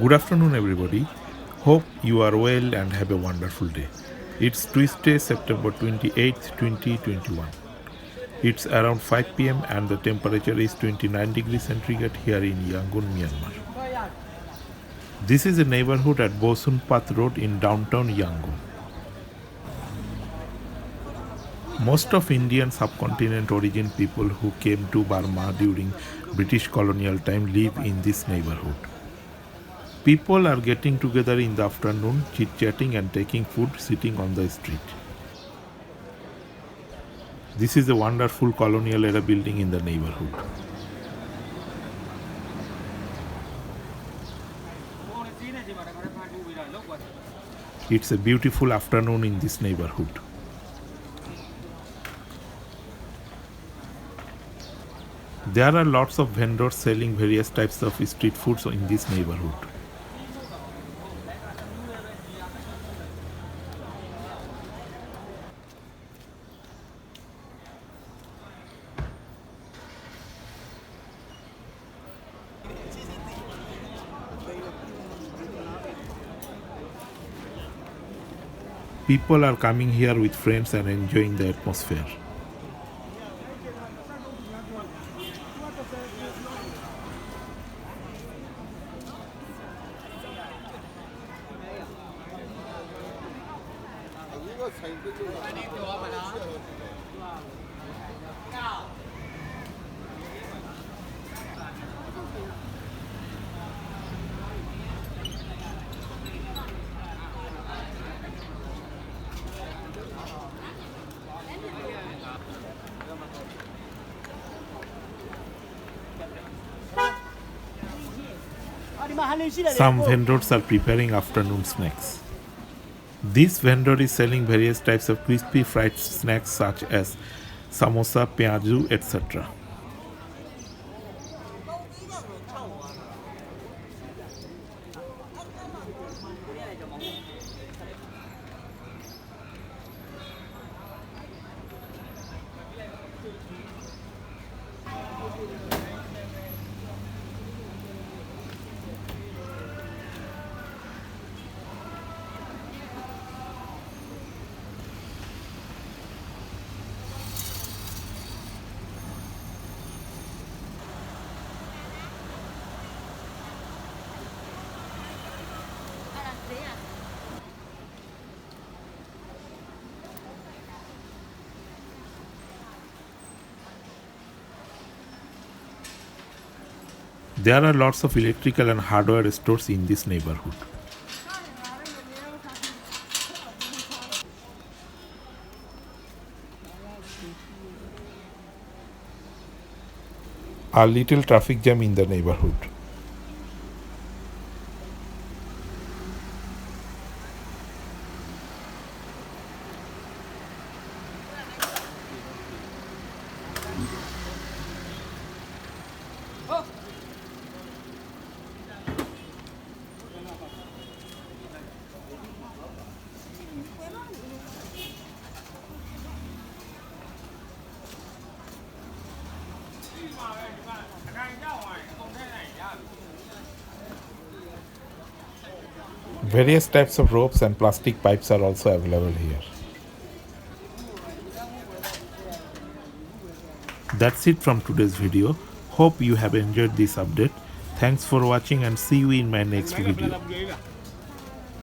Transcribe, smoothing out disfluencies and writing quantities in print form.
Good afternoon, everybody. Hope you are well and have a wonderful day. It's Tuesday, September 28th, 2021. It's around 5 pm and the temperature is 29 degrees centigrade here in Yangon, Myanmar. This is a neighborhood at Bosun Path Road in downtown Yangon. Most of Indian subcontinent origin people who came to Burma during British colonial time live in this neighborhood. People are getting together in the afternoon, chit-chatting and taking food sitting on the street. This is a wonderful colonial era building in the neighborhood. It's a beautiful afternoon in this neighborhood. There are lots of vendors selling various types of street foods in this neighborhood. People are coming here with friends and enjoying the atmosphere. Some vendors are preparing afternoon snacks. This vendor is selling various types of crispy fried snacks such as samosa, pyaju, etc. There are lots of electrical and hardware stores in this neighborhood. A little traffic jam in the neighborhood. Various types of ropes and plastic pipes are also available here. That's it from today's video. Hope you have enjoyed this update. Thanks for watching and see you in my next video.